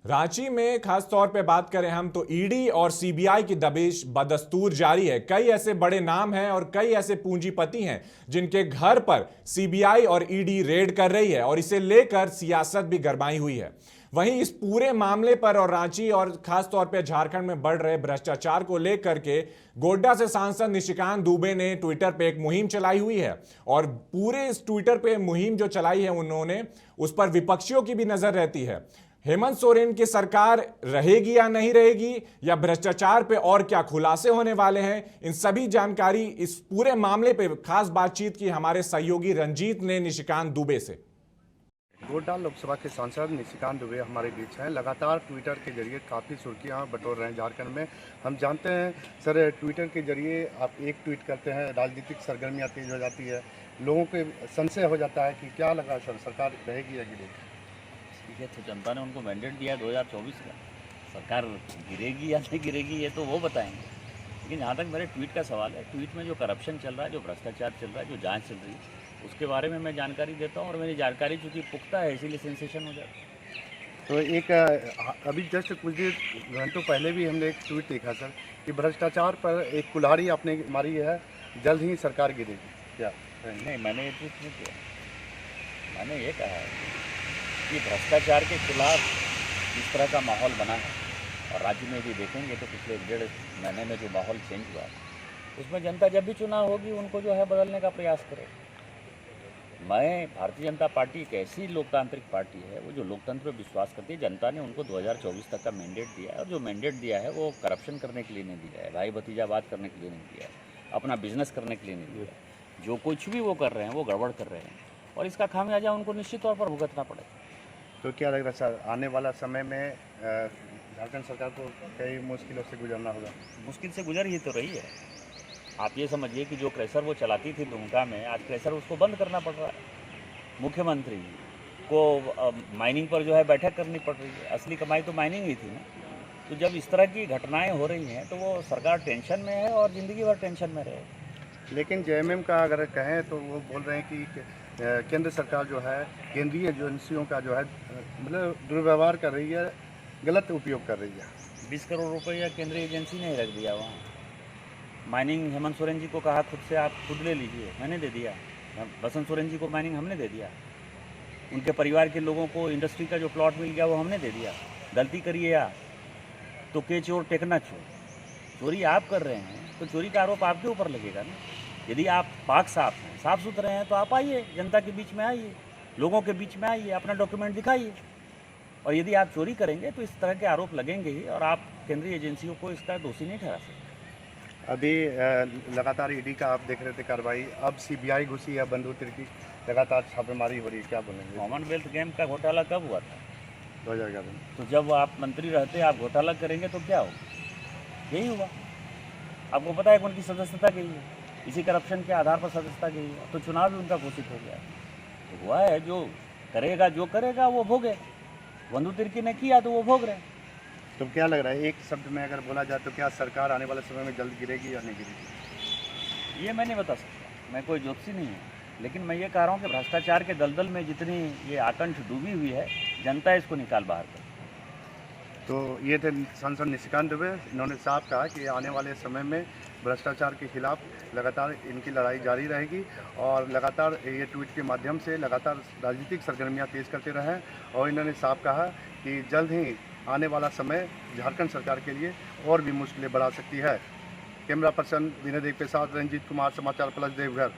रांची में खास तौर पे बात करें हम तो ईडी और सीबीआई की दबिश बदस्तूर जारी है। कई ऐसे बड़े नाम हैं और कई ऐसे पूंजीपति हैं जिनके घर पर सीबीआई और ईडी रेड कर रही है और इसे लेकर सियासत भी गरमाई हुई है। वहीं इस पूरे मामले पर और रांची और खास तौर पे झारखंड में बढ़ रहे भ्रष्टाचार को लेकर के गोड्डा से सांसद निशिकांत दुबे ने ट्विटर पे एक मुहिम चलाई हुई है और पूरे इस ट्विटर पे मुहिम जो चलाई है उन्होंने उस पर विपक्षियों की भी नजर रहती है। हेमंत सोरेन की सरकार रहेगी या नहीं रहेगी, या भ्रष्टाचार पे और क्या खुलासे होने वाले हैं, इन सभी जानकारी इस पूरे मामले पे खास बातचीत की हमारे सहयोगी रंजीत ने निशिकांत दुबे से। गोड्डा लोकसभा के सांसद निशिकांत दुबे हमारे बीच हैं। लगातार ट्विटर के जरिए काफ़ी सुर्खियां बटोर रहे हैं झारखंड में। हम जानते हैं सर, ट्विटर के जरिए आप एक ट्वीट करते हैं, राजनीतिक सरगर्मियां तेज हो जाती है, लोगों के संशय हो जाता है कि क्या लगा सर, सरकार रहेगी या गिरेगी? ठीक है, तो जनता ने उनको मैंडेट दिया 2024 का, सरकार गिरेगी या नहीं गिरेगी ये तो वो बताएंगे। लेकिन जहाँ तक मेरे ट्वीट का सवाल है, ट्वीट में जो करप्शन चल रहा है, जो भ्रष्टाचार चल रहा है, जो जांच चल रही है, उसके बारे में मैं जानकारी देता हूँ और मेरी जानकारी चूँकि पुख्ता है इसीलिए सेंसेशन हो जाता है। तो एक अभी जस्ट कुछ देर घंटों पहले भी हमने एक ट्वीट देखा सर कि भ्रष्टाचार पर एक कुल्हाड़ी आपने मारी है, जल्द ही सरकार गिरेगी, क्या? नहीं, मैंने ये ट्वीट नहीं किया। मैंने ये कहा है कि भ्रष्टाचार के खिलाफ जिस तरह का माहौल बना है, और राज्य में भी देखेंगे तो पिछले 1.5 महीने में जो माहौल चेंज हुआ उसमें जनता जब भी चुनाव होगी उनको जो है बदलने का प्रयास करे। मैं भारतीय जनता पार्टी एक ऐसी लोकतांत्रिक पार्टी है वो जो लोकतंत्र पर विश्वास करती है। जनता ने उनको 2024 तक का मैंडेट दिया है और जो मैंडेट दिया है वो करप्शन करने के लिए नहीं दिया है, भाई भतीजावाद करने के लिए नहीं दिया है, अपना बिजनेस करने के लिए नहीं दिया है। जो कुछ भी वो कर रहे हैं वो गड़बड़ कर रहे हैं और इसका खामियाजा उनको निश्चित तौर पर भुगतना पड़ेगा। तो क्या लग रहा है सर, आने वाला समय में झारखंड सरकार को कई मुश्किलों से गुजरना होगा? मुश्किल से गुजर ही तो रही है। आप ये समझिए कि जो क्रेशर वो चलाती थी दुमका में, आज क्रेशर उसको बंद करना पड़ रहा है। मुख्यमंत्री को माइनिंग पर जो है बैठक करनी पड़ रही है। असली कमाई तो माइनिंग ही थी ना। तो जब इस तरह की घटनाएं हो रही हैं तो वो सरकार टेंशन में है और ज़िंदगी भर टेंशन में रहे। लेकिन जेएमएम का अगर कहें तो वो बोल रहे हैं कि केंद्र सरकार जो है केंद्रीय एजेंसियों का जो है मतलब दुर्व्यवहार कर रही है, गलत उपयोग कर रही है। 20 करोड़ रुपया केंद्रीय एजेंसी ने ही रख दिया वहाँ। माइनिंग हेमंत सोरेन जी को कहा खुद से आप खुद ले लीजिए, मैंने दे दिया। बसंत सोरेन जी को माइनिंग हमने दे दिया। उनके परिवार के लोगों को इंडस्ट्री का जो प्लॉट मिल गया वो हमने दे दिया। गलती करिए आप तो के चोर टेकना चोर। चोरी आप कर रहे हैं तो चोरी का आरोप आपके ऊपर लगेगा ना। यदि आप पाक साफ हैं, साफ सुथरे हैं, तो आप आइए, जनता के बीच में आइए, लोगों के बीच में आइए, अपना डॉक्यूमेंट दिखाइए। और यदि आप चोरी करेंगे तो इस तरह के आरोप लगेंगे ही और आप केंद्रीय एजेंसियों को इसका दोषी नहीं ठहरा सकते। अभी लगातार ईडी का आप देख रहे थे कार्रवाई, अब सीबीआई घुसी है, बंधु तिर्की लगातार छापेमारी हो रही है, क्या बोलेंगे? कॉमनवेल्थ गेम का घोटाला कब हुआ था? 2011। तो जब आप मंत्री रहते आप घोटाला करेंगे तो क्या होगा? यही हुआ। आपको पता है कि उनकी सदस्यता गई है, इसी करप्शन के आधार पर सदस्यता गई है, तो चुनाव भी उनका घोषित हो गया। तो हुआ है, जो करेगा वो भोगे। बंधु तिर्की ने किया तो वो भोग रहे हैं। तो क्या लग रहा है, एक शब्द में अगर बोला जाए तो क्या सरकार आने वाले समय में जल्द गिरेगी या नहीं गिरेगी? ये मैं नहीं बता सकता, मैं कोई ज्योतिषी नहीं हूँ, लेकिन मैं ये कह रहा हूँ कि भ्रष्टाचार के दलदल में जितनी ये आकंठ डूबी हुई है, जनता इसको निकाल बाहर कर। तो ये थे सांसद निशिकांत दुबे। इन्होंने साफ कहा कि आने वाले समय में भ्रष्टाचार के खिलाफ लगातार इनकी लड़ाई जारी रहेगी और लगातार ये ट्वीट के माध्यम से लगातार राजनीतिक सरगर्मियां तेज करते रहें। और इन्होंने साफ कहा कि जल्द ही आने वाला समय झारखंड सरकार के लिए और भी मुश्किलें बढ़ा सकती है। कैमरा पर्सन विनय देव के साथ रंजीत कुमार, समाचार प्लस देवघर।